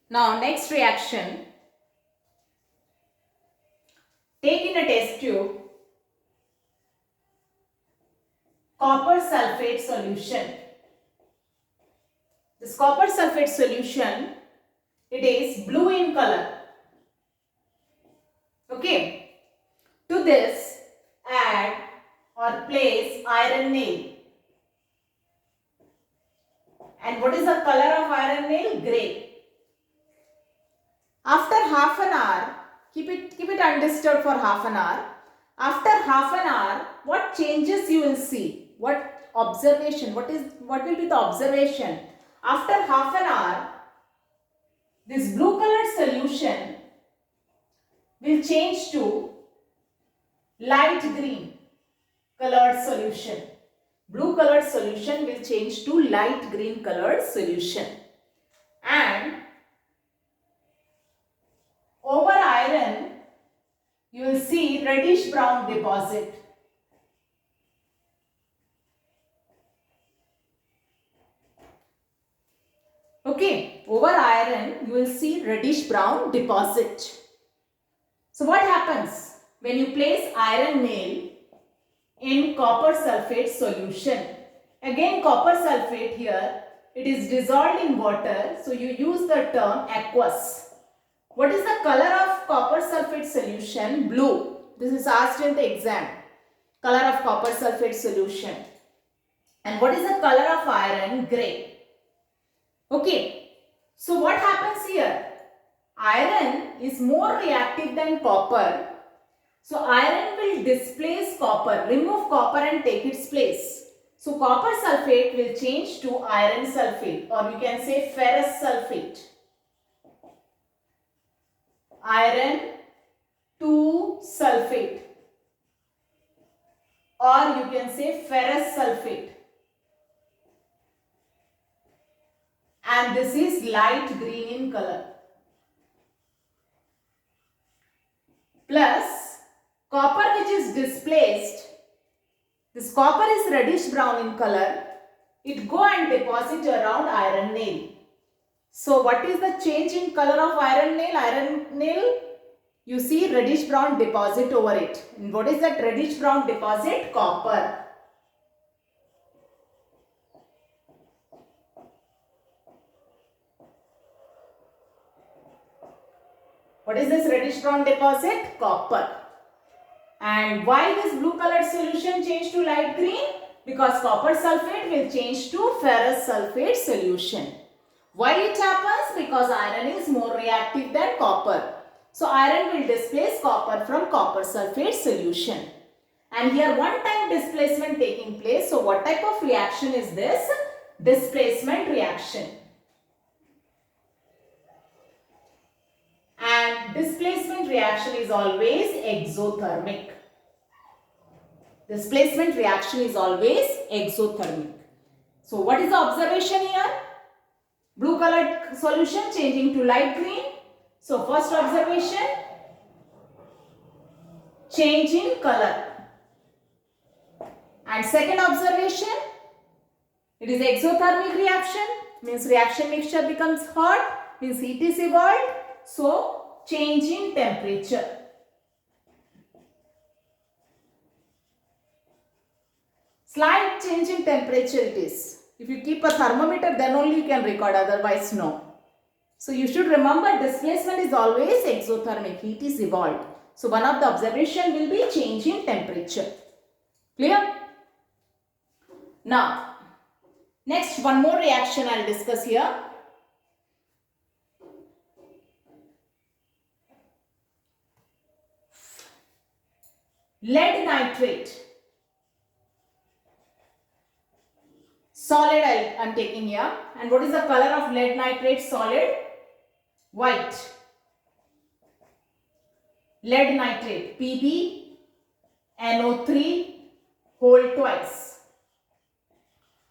Now next reaction, take in a test tube copper sulfate solution. This copper sulfate solution, it is blue in color. Okay. To this, add or place iron nail. And what is the color of iron nail? Grey. After half an hour, keep it undisturbed for half an hour. After half an hour, what changes you will see? What observation? What will be the observation? After half an hour, this blue colored solution will change to light green colored solution. Blue colored solution will change to light green colored solution. And over iron, you will see reddish brown deposit. Okay, over iron, you will see reddish brown deposit. So what happens when you place iron nail in copper sulfate solution? Again, copper sulfate here, it is dissolved in water, so you use the term aqueous. What is the color of copper sulfate solution? Blue. This is asked in the exam. Color of copper sulfate solution. And what is the color of iron? Grey. Okay. So what happens here? Iron is more reactive than copper. So iron will displace copper, remove copper and take its place. So copper sulfate will change to iron sulfate, or you can say ferrous sulfate. Iron to sulfate, or you can say ferrous sulfate. And this is light green in color. Plus copper which is displaced, this copper is reddish brown in color, it go and deposit around iron nail. So what is the change in color of iron nail? Iron nail, you see reddish brown deposit over it. And what is that reddish brown deposit? Copper. What is this reddish brown deposit? Copper. And why this blue colored solution changed to light green? Because copper sulfate will change to ferrous sulfate solution. Why it happens? Because iron is more reactive than copper. So iron will displace copper from copper sulfate solution. And here one time displacement taking place. So what type of reaction is this? Displacement reaction. And displacement reaction is always exothermic. Displacement reaction is always exothermic. So what is the observation here? Blue colored solution changing to light green. So first observation, change in color. And second observation, it is exothermic reaction, means reaction mixture becomes hot, means heat is evolved. So change in temperature. Slight change in temperature it is. If you keep a thermometer, then only you can record, otherwise no. So you should remember displacement is always exothermic, heat is evolved. So one of the observation will be change in temperature. Clear? Now, next one more reaction I will discuss here. Lead nitrate. Solid I am taking here. And what is the color of lead nitrate solid? White. Lead nitrate, PbNO3 whole twice.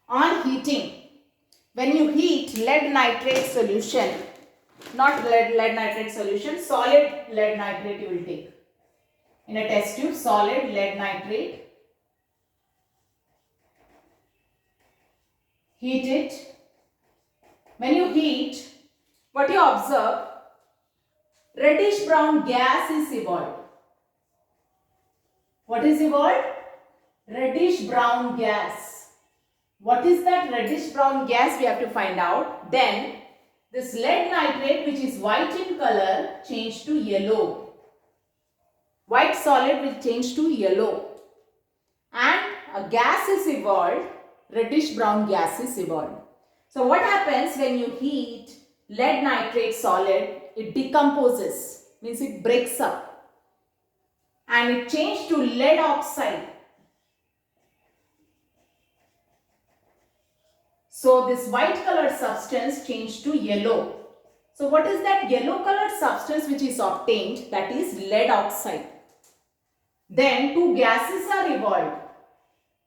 On heating, when you heat lead nitrate solution, not lead nitrate solution, solid lead nitrate you will take. In a test tube, solid lead nitrate. Heat it. When you heat, what you observe, reddish brown gas is evolved. What is evolved? Reddish brown gas. What is that reddish brown gas? We have to find out. Then this lead nitrate, which is white in color, changed to yellow. White solid will change to yellow. And a gas is evolved. Reddish brown gas is evolved. So what happens when you heat lead nitrate solid? It decomposes, means it breaks up, and it changed to lead oxide. So this white colored substance changed to yellow. So what is that yellow colored substance which is obtained? That is lead oxide. Then two gases are evolved.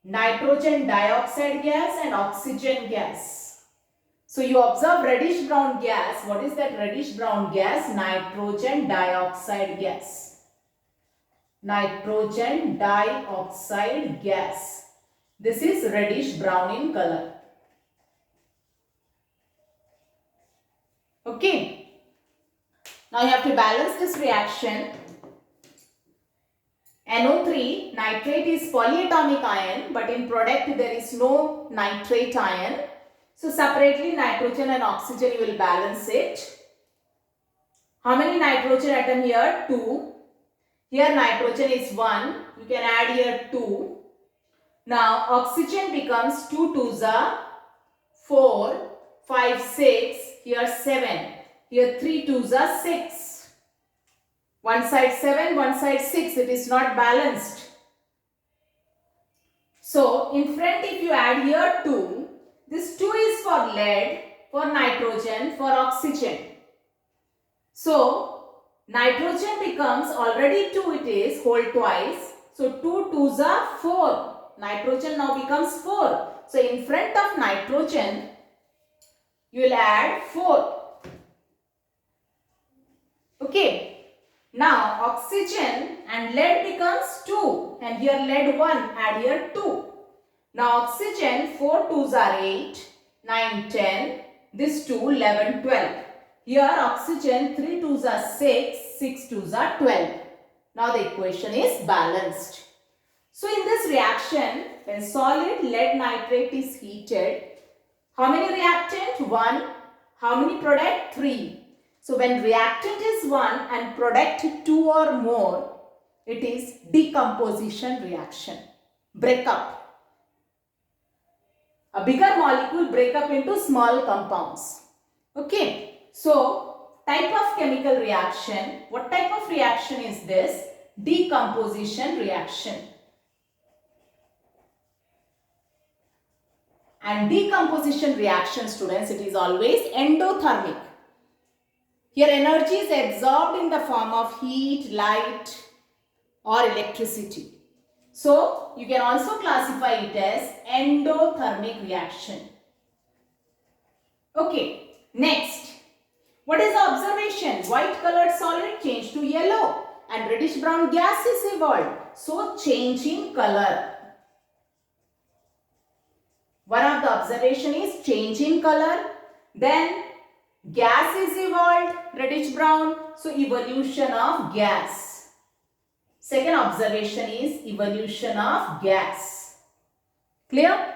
Nitrogen dioxide gas and oxygen gas. So you observe reddish brown gas. What is that reddish brown gas? Nitrogen dioxide gas. Nitrogen dioxide gas. This is reddish brown in color. Okay. Now you have to balance this reaction. NO3, nitrate is polyatomic ion, but in product there is no nitrate ion. So separately nitrogen and oxygen you will balance it. How many nitrogen atom here? 2. Here nitrogen is 1. You can add here 2. Now oxygen becomes 2 2s are 4, 5, 6. Here 7. Here 3 2s are 6. One side 7, one side 6. It is not balanced. So in front if you add here 2, this 2 is for lead, for nitrogen, for oxygen. So nitrogen becomes already 2 it is, whole twice. So 2 2s are 4. Nitrogen now becomes 4. So in front of nitrogen, you will add 4. Okay. Now oxygen and lead becomes 2. And here lead 1. Add here 2. Now oxygen 4 2s are 8, 9, 10. This 2, 11, 12. Here oxygen 3 2s are 6, 6 2s are 12. Now the equation is balanced. So in this reaction, when solid lead nitrate is heated, how many reactant? 1. How many product? 3. So when reactant is 1 and product 2 or more, it is decomposition reaction. Breakup. A bigger molecule break up into small compounds. Okay. So type of chemical reaction. What type of reaction is this? Decomposition reaction. And decomposition reaction, students, it is always endothermic. Here energy is absorbed in the form of heat, light or electricity. So you can also classify it as endothermic reaction. Okay, next. What is the observation? White colored solid changed to yellow and reddish brown gas is evolved. So change in color. One of the observation is change in color. Then gas is evolved, reddish brown. So evolution of gas. Second observation is evolution of gas. Clear?